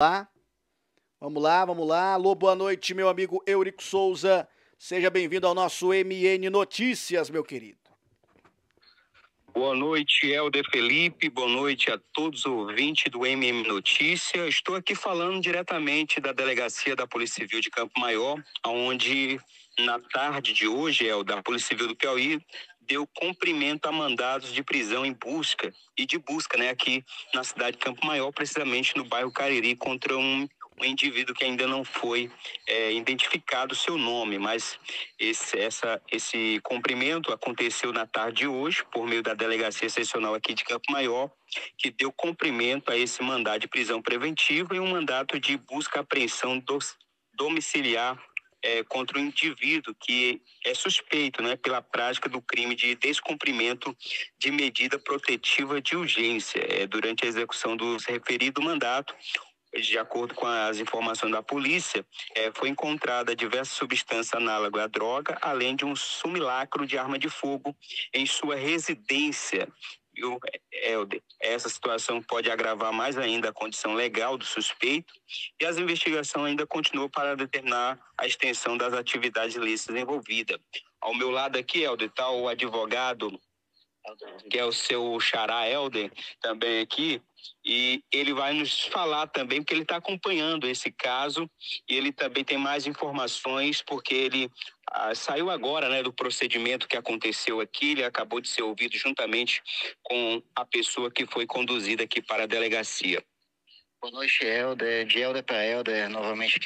Lá, vamos lá, vamos lá. Alô, boa noite, meu amigo Eurico Souza. Seja bem-vindo ao nosso MN Notícias, meu querido. Boa noite, Helder Felipe. Boa noite a todos os ouvintes do MM Notícia. Estou aqui falando diretamente da Delegacia da Polícia Civil de Campo Maior, onde na tarde de hoje, Helder, a Polícia Civil do Piauí deu cumprimento a mandados de prisão em busca aqui na cidade de Campo Maior, precisamente no bairro Cariri, contra um indivíduo que ainda não foi identificado o seu nome, mas esse cumprimento aconteceu na tarde de hoje, por meio da Delegacia Seccional aqui de Campo Maior, que deu cumprimento a esse mandado de prisão preventiva e um mandato de busca e apreensão domiciliar contra o indivíduo que é suspeito, pela prática do crime de descumprimento de medida protetiva de urgência durante a execução do referido mandato. De acordo com as informações da polícia, foi encontrada diversas substâncias análogas à droga, além de um simulacro de arma de fogo em sua residência. Helder, essa situação pode agravar mais ainda a condição legal do suspeito e as investigações ainda continuam para determinar a extensão das atividades ilícitas envolvidas. Ao meu lado aqui, Helder, está o advogado, que é o seu xará Helder, também aqui, e ele vai nos falar também, porque ele está acompanhando esse caso, e ele também tem mais informações, porque ele saiu agora, do procedimento que aconteceu aqui, ele acabou de ser ouvido juntamente com a pessoa que foi conduzida aqui para a delegacia. Boa noite, Helder. De Helder para Helder, novamente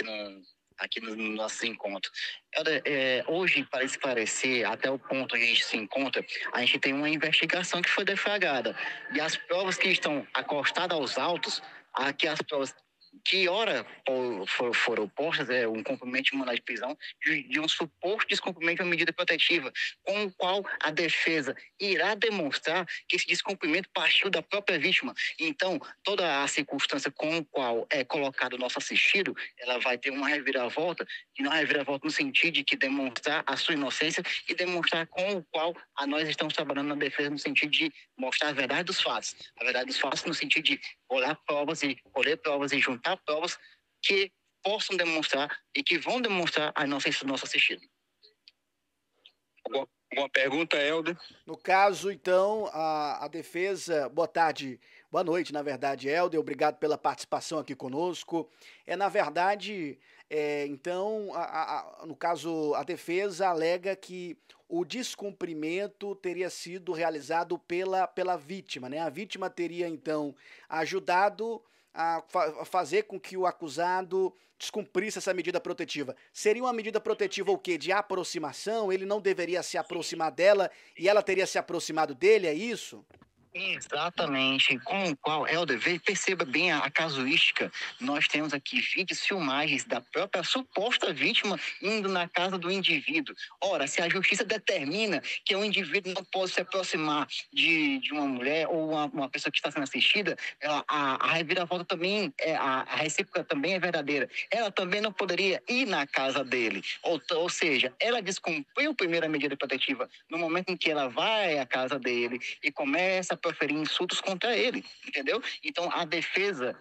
aqui no nosso encontro. Helder, hoje, para esclarecer até o ponto onde a gente se encontra, a gente tem uma investigação que foi deflagrada. E as provas que estão acostadas aos autos, aqui as provas que ora foram postas, um cumprimento de mandado de prisão de um suposto descumprimento de uma medida protetiva, com o qual a defesa irá demonstrar que esse descumprimento partiu da própria vítima. Então, toda a circunstância com a qual é colocado o nosso assistido, ela vai ter uma reviravolta, e não reviravolta no sentido de que demonstrar a sua inocência e demonstrar com o qual nós estamos trabalhando na defesa no sentido de mostrar a verdade dos fatos. A verdade dos fatos no sentido de olhar provas e colher provas e juntar provas que possam demonstrar e que vão demonstrar a inocência do nosso assistido. Alguma pergunta, Helder? No caso, então, a defesa... Boa tarde, boa noite, na verdade, Helder. Obrigado pela participação aqui conosco. Na verdade, então, no caso, a defesa alega que o descumprimento teria sido realizado pela vítima, né? A vítima teria, então, ajudado a fazer com que o acusado descumprisse essa medida protetiva. Seria uma medida protetiva o quê? De aproximação? Ele não deveria se aproximar dela e ela teria se aproximado dele, é isso? Exatamente, com o qual, Helder, perceba bem a casuística. Nós temos aqui vídeos, filmagens da própria suposta vítima indo na casa do indivíduo. Ora, se a justiça determina que um indivíduo não pode se aproximar de uma mulher ou uma pessoa que está sendo assistida, a reviravolta também, a recíproca também é verdadeira. Ela também não poderia ir na casa dele. Ou seja, ela descumpriu a primeira medida protetiva no momento em que ela vai à casa dele e começa a proferir insultos contra ele, entendeu? Então, a defesa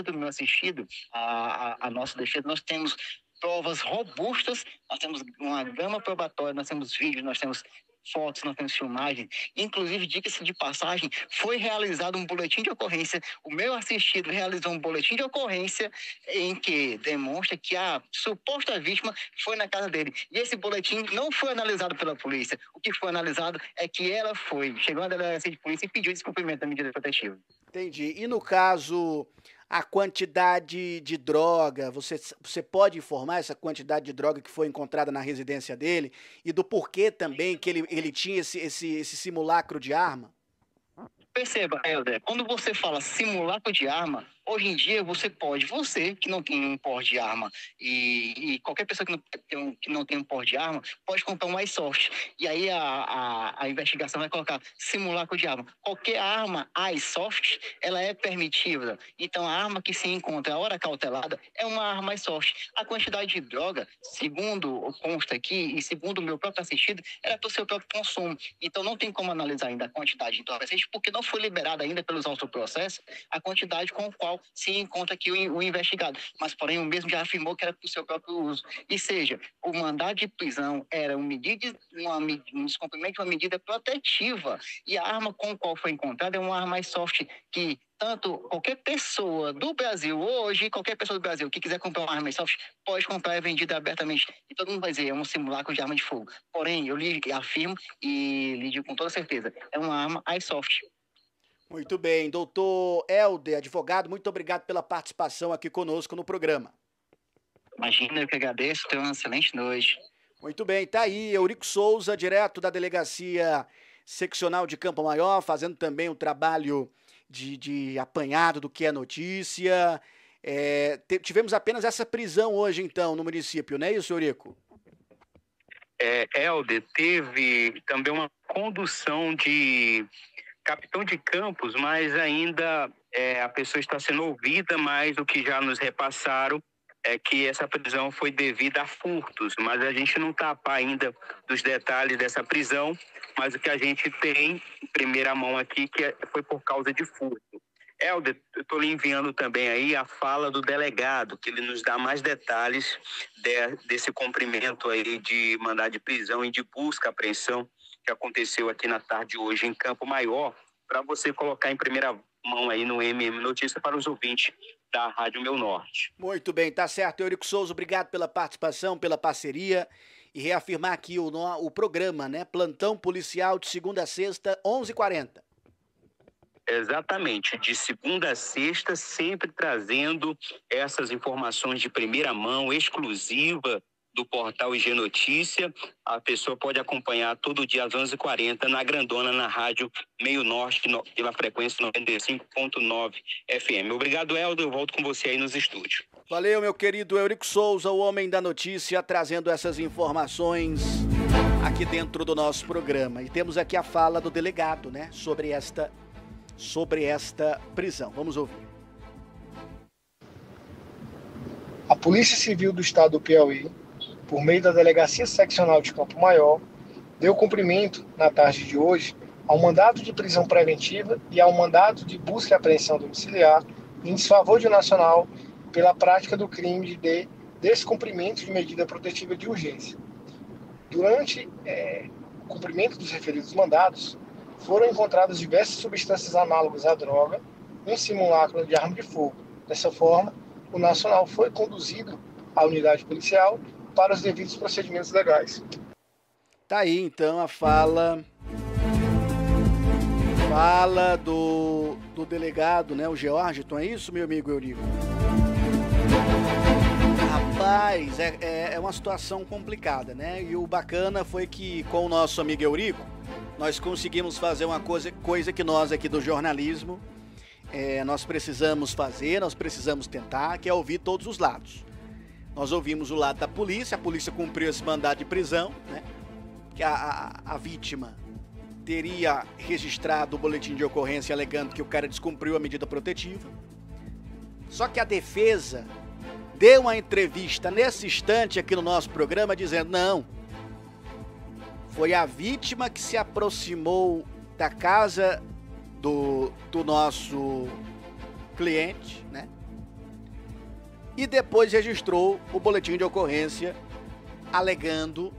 do meu assistido, a nossa defesa, nós temos provas robustas, nós temos uma gama probatória, nós temos vídeos, nós temos fotos, nós temos filmagens. Inclusive, diga-se de passagem, foi realizado um boletim de ocorrência. O meu assistido realizou um boletim de ocorrência em que demonstra que a suposta vítima foi na casa dele. E esse boletim não foi analisado pela polícia. O que foi analisado é que ela chegou na delegacia de polícia e pediu descumprimento da medida protetiva. Entendi. E no caso, a quantidade de droga, você pode informar essa quantidade de droga que foi encontrada na residência dele e do porquê também que ele tinha esse simulacro de arma? Perceba, Helder, quando você fala simulacro de arma, hoje em dia você que não tem um porte de arma, e qualquer pessoa que não tem um porte de arma, pode comprar um airsoft. E aí a investigação vai colocar simulacro de arma. Qualquer arma airsoft, ela é permitida. Então a arma que se encontra a hora cautelada é uma arma airsoft. A quantidade de droga, segundo consta aqui, e segundo o meu próprio assistido, era para o seu próprio consumo. Então não tem como analisar ainda a quantidade de entorpecente, porque não foi liberada ainda pelos autos do processo a quantidade com a qual policial se encontra aqui o investigado. Mas, porém, o mesmo já afirmou que era para o seu próprio uso. E seja, o mandado de prisão era um descumprimento de uma medida protetiva. E a arma com a qual foi encontrada é uma arma mais soft que tanto qualquer pessoa do Brasil, hoje, qualquer pessoa do Brasil que quiser comprar uma arma Airsoft, pode comprar, é vendida abertamente. E todo mundo vai dizer, é um simulacro de arma de fogo. Porém, eu lhe afirmo e lhe digo com toda certeza, é uma arma Airsoft. Muito bem, doutor Helder, advogado, muito obrigado pela participação aqui conosco no programa. Imagina, eu que agradeço, tenha uma excelente noite. Muito bem, tá aí Eurico Souza, direto da Delegacia Seccional de Campo Maior, fazendo também um trabalho de apanhado do que é notícia. Tivemos apenas essa prisão hoje, então, no município, não é isso, Eurico? Helder, teve também uma condução de capitão de campos, mas ainda a pessoa está sendo ouvida, mas o que já nos repassaram é que essa prisão foi devida a furtos, mas a gente não está a par ainda dos detalhes dessa prisão, mas o que a gente tem em primeira mão aqui que foi por causa de furto. Helder, eu estou lhe enviando também aí a fala do delegado, que ele nos dá mais detalhes desse cumprimento aí de mandado de prisão e de busca e apreensão que aconteceu aqui na tarde de hoje em Campo Maior, para você colocar em primeira mão aí no MM Notícia para os ouvintes da Rádio Meu Norte. Muito bem, tá certo. Eurico Souza, obrigado pela participação, pela parceria e reafirmar aqui o programa, né? Plantão Policial de segunda a sexta, 11h40. Exatamente, de segunda a sexta, sempre trazendo essas informações de primeira mão, exclusiva do portal IG Notícia. A pessoa pode acompanhar todo dia às 11h40 na Grandona, na Rádio Meio Norte, pela frequência 95.9 FM. Obrigado, Helder. Eu volto com você aí nos estúdios. Valeu, meu querido Eurico Souza, o homem da notícia, trazendo essas informações aqui dentro do nosso programa. E temos aqui a fala do delegado, né, sobre esta prisão. Vamos ouvir. A Polícia Civil do Estado do Piauí, por meio da Delegacia Seccional de Campo Maior, deu cumprimento, na tarde de hoje, ao mandado de prisão preventiva e ao mandado de busca e apreensão domiciliar em desfavor de nacional pela prática do crime de descumprimento de medida protetiva de urgência. Durante o cumprimento dos referidos mandados, foram encontradas diversas substâncias análogas à droga, um simulacro de arma de fogo. Dessa forma, o nacional foi conduzido à unidade policial para os devidos procedimentos legais. Tá aí, então, a fala do delegado, né, o Georgiton, é isso, meu amigo Eurico? Rapaz, é uma situação complicada, né? E o bacana foi que, com o nosso amigo Eurico, nós conseguimos fazer uma coisa que nós aqui do jornalismo, nós precisamos fazer, nós precisamos tentar, que é ouvir todos os lados. Nós ouvimos o lado da polícia, a polícia cumpriu esse mandado de prisão, né? Que a vítima teria registrado o boletim de ocorrência alegando que o cara descumpriu a medida protetiva. Só que a defesa deu uma entrevista nesse instante aqui no nosso programa dizendo, não, foi a vítima que se aproximou da casa do nosso cliente, né? E depois registrou o boletim de ocorrência alegando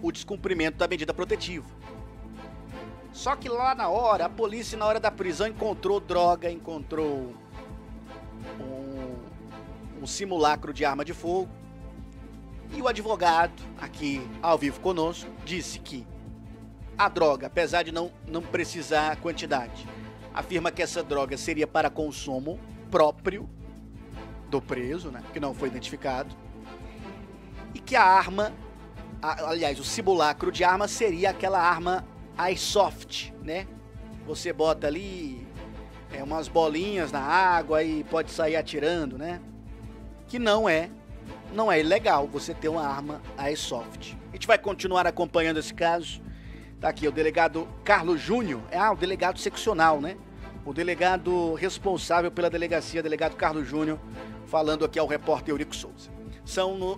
o descumprimento da medida protetiva. Só que lá na hora, a polícia na hora da prisão encontrou droga, encontrou um simulacro de arma de fogo. E o advogado, aqui ao vivo conosco, disse que a droga, apesar de não precisar quantidade, afirma que essa droga seria para consumo próprio do preso, né, que não foi identificado, e que a arma, aliás, o simulacro de arma seria aquela arma Airsoft, né? Você bota ali umas bolinhas na água e pode sair atirando, né? Que não é ilegal você ter uma arma Airsoft. A gente vai continuar acompanhando esse caso. Tá aqui o delegado Carlos Júnior, o delegado seccional, né? O delegado responsável pela delegacia, delegado Carlos Júnior, falando aqui ao repórter Eurico Souza. São no